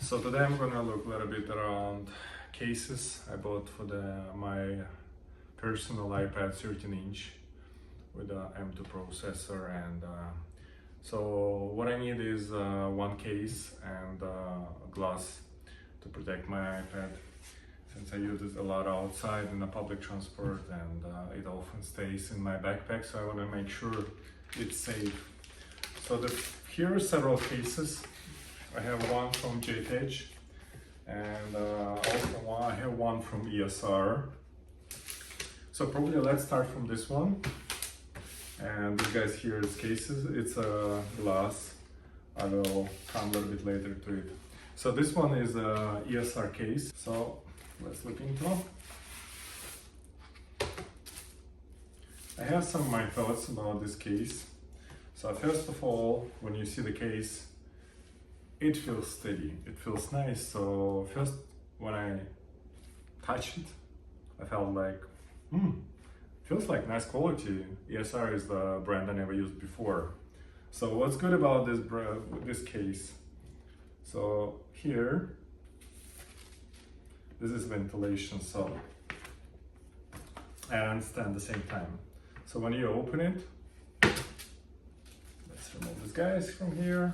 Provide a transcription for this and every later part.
So today I'm gonna look a little bit around cases I bought for my personal iPad 13-inch with a M2 processor, and so what I need is one case and glass to protect my iPad, since I use it a lot outside in the public transport, and it often stays in my backpack, so I want to make sure it's safe. So here are several cases. I have one from JETech, and also I have one from ESR. So probably let's start from this one. And this guy's here is cases. It's a glass. I will come a little bit later to it. So this one is a ESR case. So let's look into it. I have some of my thoughts about this case. So first of all, when you see the case, it feels steady, it feels nice. So first, when I touched it, I felt like, feels like nice quality. ESR is the brand I never used before. So what's good about this case? So here, this is ventilation, so, and stand at the same time. So when you open it, let's remove these guys from here.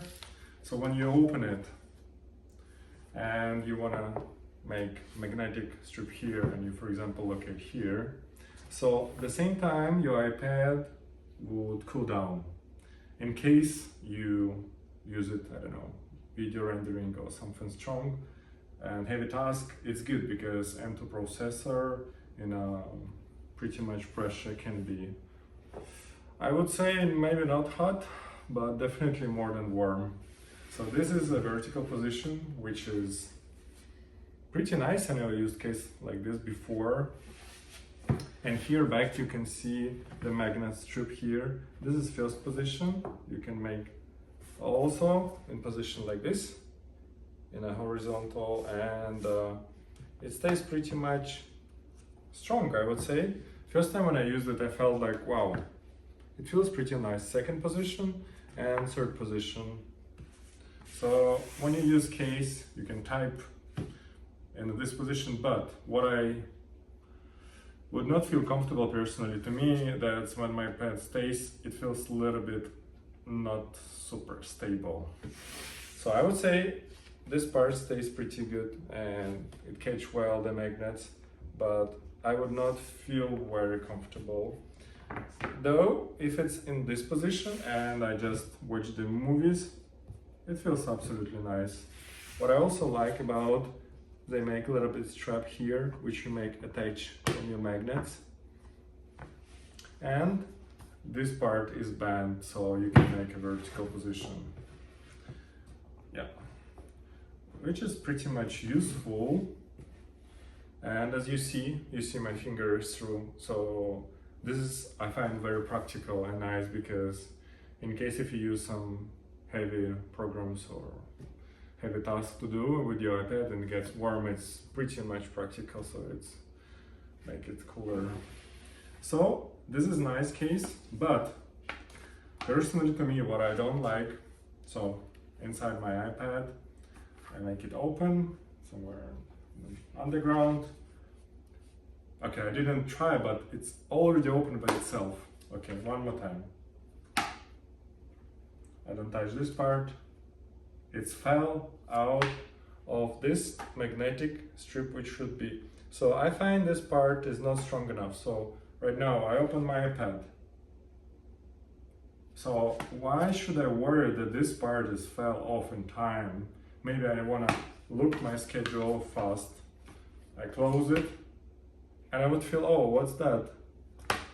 So when you open it and you want to make magnetic strip here, and you, for example, locate here, so at the same time your iPad would cool down. In case you use it, I don't know, video rendering or something strong and heavy task, it's good because M2 processor in a pretty much pressure can be, I would say, maybe not hot, but definitely more than warm. So this is a vertical position, which is pretty nice. I never used a case like this before. And here back you can see the magnet strip here. This is first position. You can make also in position like this, in a horizontal, and it stays pretty much strong, I would say. First time when I used it, I felt like, wow, it feels pretty nice. Second position and third position. So when you use case, you can type in this position, but what I would not feel comfortable personally, to me, that's when my pad stays, it feels a little bit not super stable. So I would say this part stays pretty good and it catches well the magnets, but I would not feel very comfortable. Though if it's in this position and I just watch the movies, it feels absolutely nice. What I also like about, they make a little bit strap here, which you make attach on your magnets. And this part is bent, so you can make a vertical position. Yeah, which is pretty much useful. And as you see my fingers through. So this is, I find, very practical and nice, because in case if you use some heavy programs or heavy tasks to do with your iPad and it gets warm, it's pretty much practical, so it's make it cooler. So this is nice case, but personally to me, what I don't like, so inside my iPad, I make it open somewhere underground. Okay, I didn't try, but it's already open by itself. Okay, one more time. I don't touch this part. It fell out of this magnetic strip, which should be. So I find this part is not strong enough. So right now I open my iPad. So why should I worry that this part is fell off in time? Maybe I want to look my schedule fast. I close it and I would feel, oh, what's that?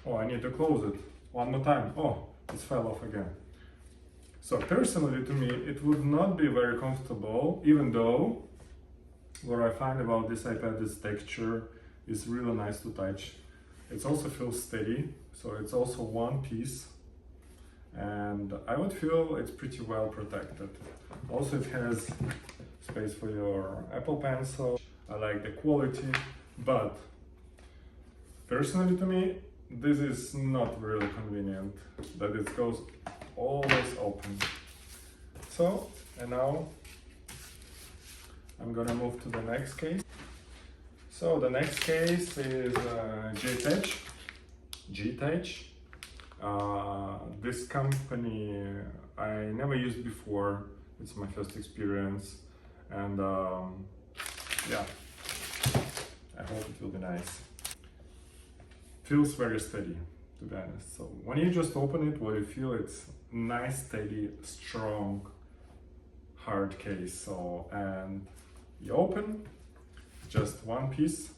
Oh, I need to close it one more time. Oh, it fell off again. So personally to me, it would not be very comfortable, even though what I find about this iPad, this texture is really nice to touch. It also feels steady, so it's also one piece, and I would feel it's pretty well protected. Also it has space for your Apple Pencil. I like the quality, but personally to me, this is not really convenient that it goes always open. So, and now I'm gonna move to the next case. So the next case is JETech. This company I never used before. It's my first experience, and yeah, I hope it will be nice. Feels very steady, to be honest. So when you just open it, what you feel, it's nice, steady, strong, hard case. So, and you open just one piece.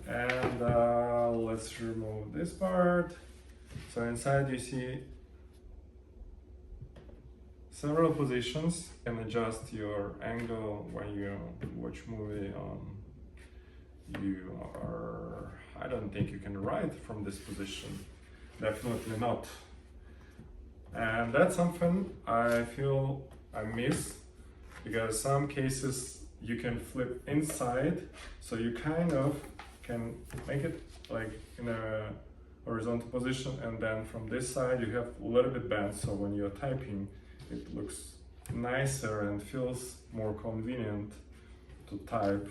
And let's remove this part. So inside you see several positions. You can adjust your angle when you watch movie. I don't think you can write from this position. Definitely not. And that's something I feel I miss, because some cases you can flip inside, so you kind of can make it like in a horizontal position, and then from this side you have a little bit bent, so when you're typing it looks nicer and feels more convenient to type.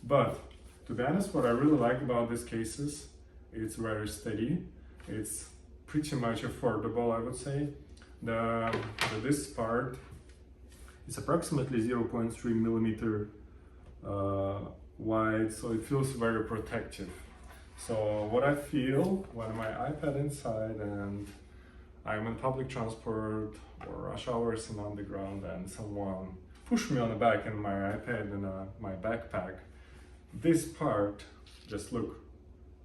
But to be honest, what I really like about these cases, it's very steady, it's pretty much affordable, I would say. This part is approximately 0.3 millimeter wide, so it feels very protective. So what I feel when my iPad inside and I'm in public transport or rush hours in underground and someone push me on the back and my iPad in my backpack, this part, just look,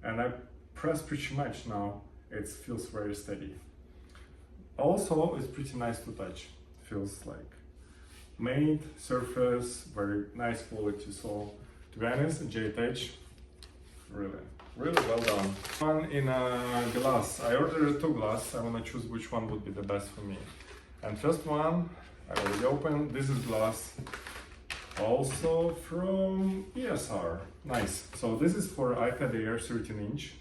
and I press pretty much now, it feels very steady. Also, it's pretty nice to touch. Feels like made surface, very nice quality. So to be honest, JETech, really well done. One in glass. I ordered 2 glass. I want to choose which one would be the best for me. And first one, I already opened. This is glass, also from ESR. Nice. So this is for iPad Air 13-inch.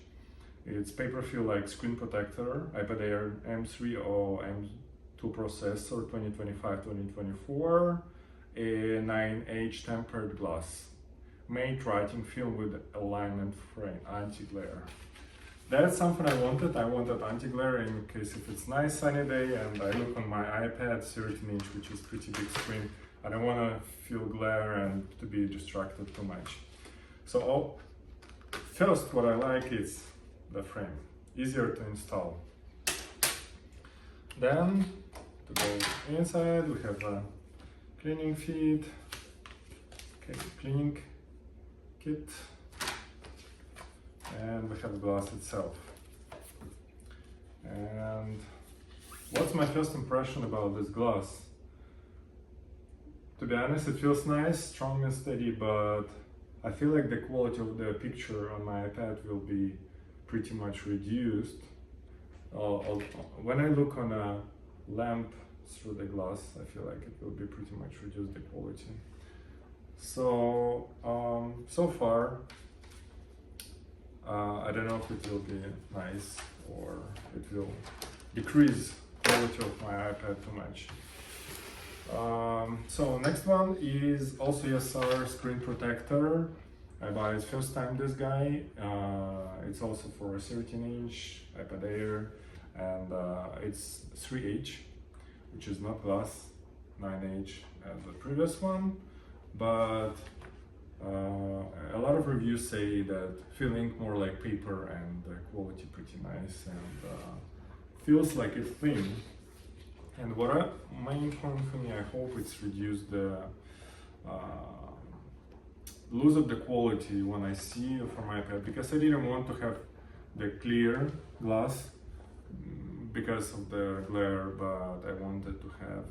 It's paper feel like screen protector, iPad Air M3 or M2 processor, 2025-2024, a 9H tempered glass. Made writing film with alignment frame, anti-glare. That's something I wanted. I wanted anti-glare in case if it's nice sunny day and I look on my iPad 13-inch, which is pretty big screen. I don't want to feel glare and to be distracted too much. So first, what I like is the frame, easier to install. Then to go inside, we have a cleaning feed, okay, cleaning kit, and we have the glass itself. And what's my first impression about this glass? To be honest, it feels nice, strong and steady, but I feel like the quality of the picture on my iPad will be pretty much reduced. When I look on a lamp through the glass, I feel like it will be pretty much reduce the quality. So, so far, I don't know if it will be nice or it will decrease quality of my iPad too much. So next one is also ESR screen protector. I bought it first time this guy. It's also for a 13-inch iPad Air, and it's 3H, which is not glass, 9H as the previous one. But a lot of reviews say that feeling more like paper and the quality pretty nice and feels like it's thin. And what main point for me, I hope it's reduced the lose of the quality when I see from my iPad, because I didn't want to have the clear glass because of the glare, but I wanted to have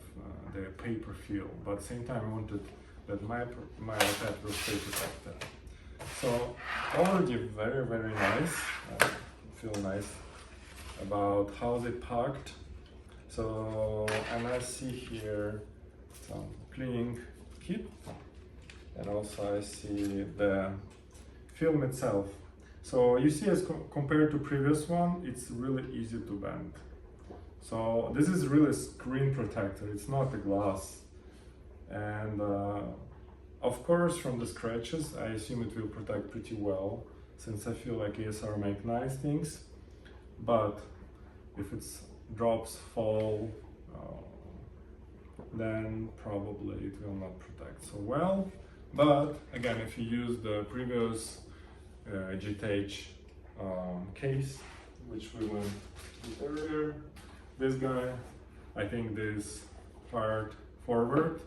the paper feel. But at the same time, I wanted that my iPad will stay protected. So already very nice. I feel nice about how they packed. So, and I see here some cleaning kit, and also I see the film itself. So you see, as compared to previous one, it's really easy to bend. So this is really a screen protector, it's not the glass. And of course from the scratches I assume it will protect pretty well, since I feel like ESR make nice things. But if it's drops fall, then probably it will not protect so well. But again, if you use the previous JETech case, which we went with earlier, this guy, I think this part forward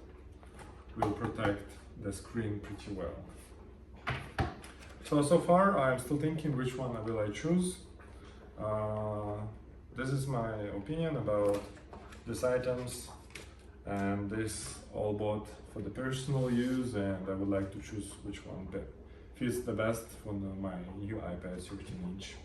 will protect the screen pretty well. So far I'm still thinking which one will I choose. This is my opinion about these items, and this all bought for the personal use, and I would like to choose which one fits the best for my new iPad 13-inch.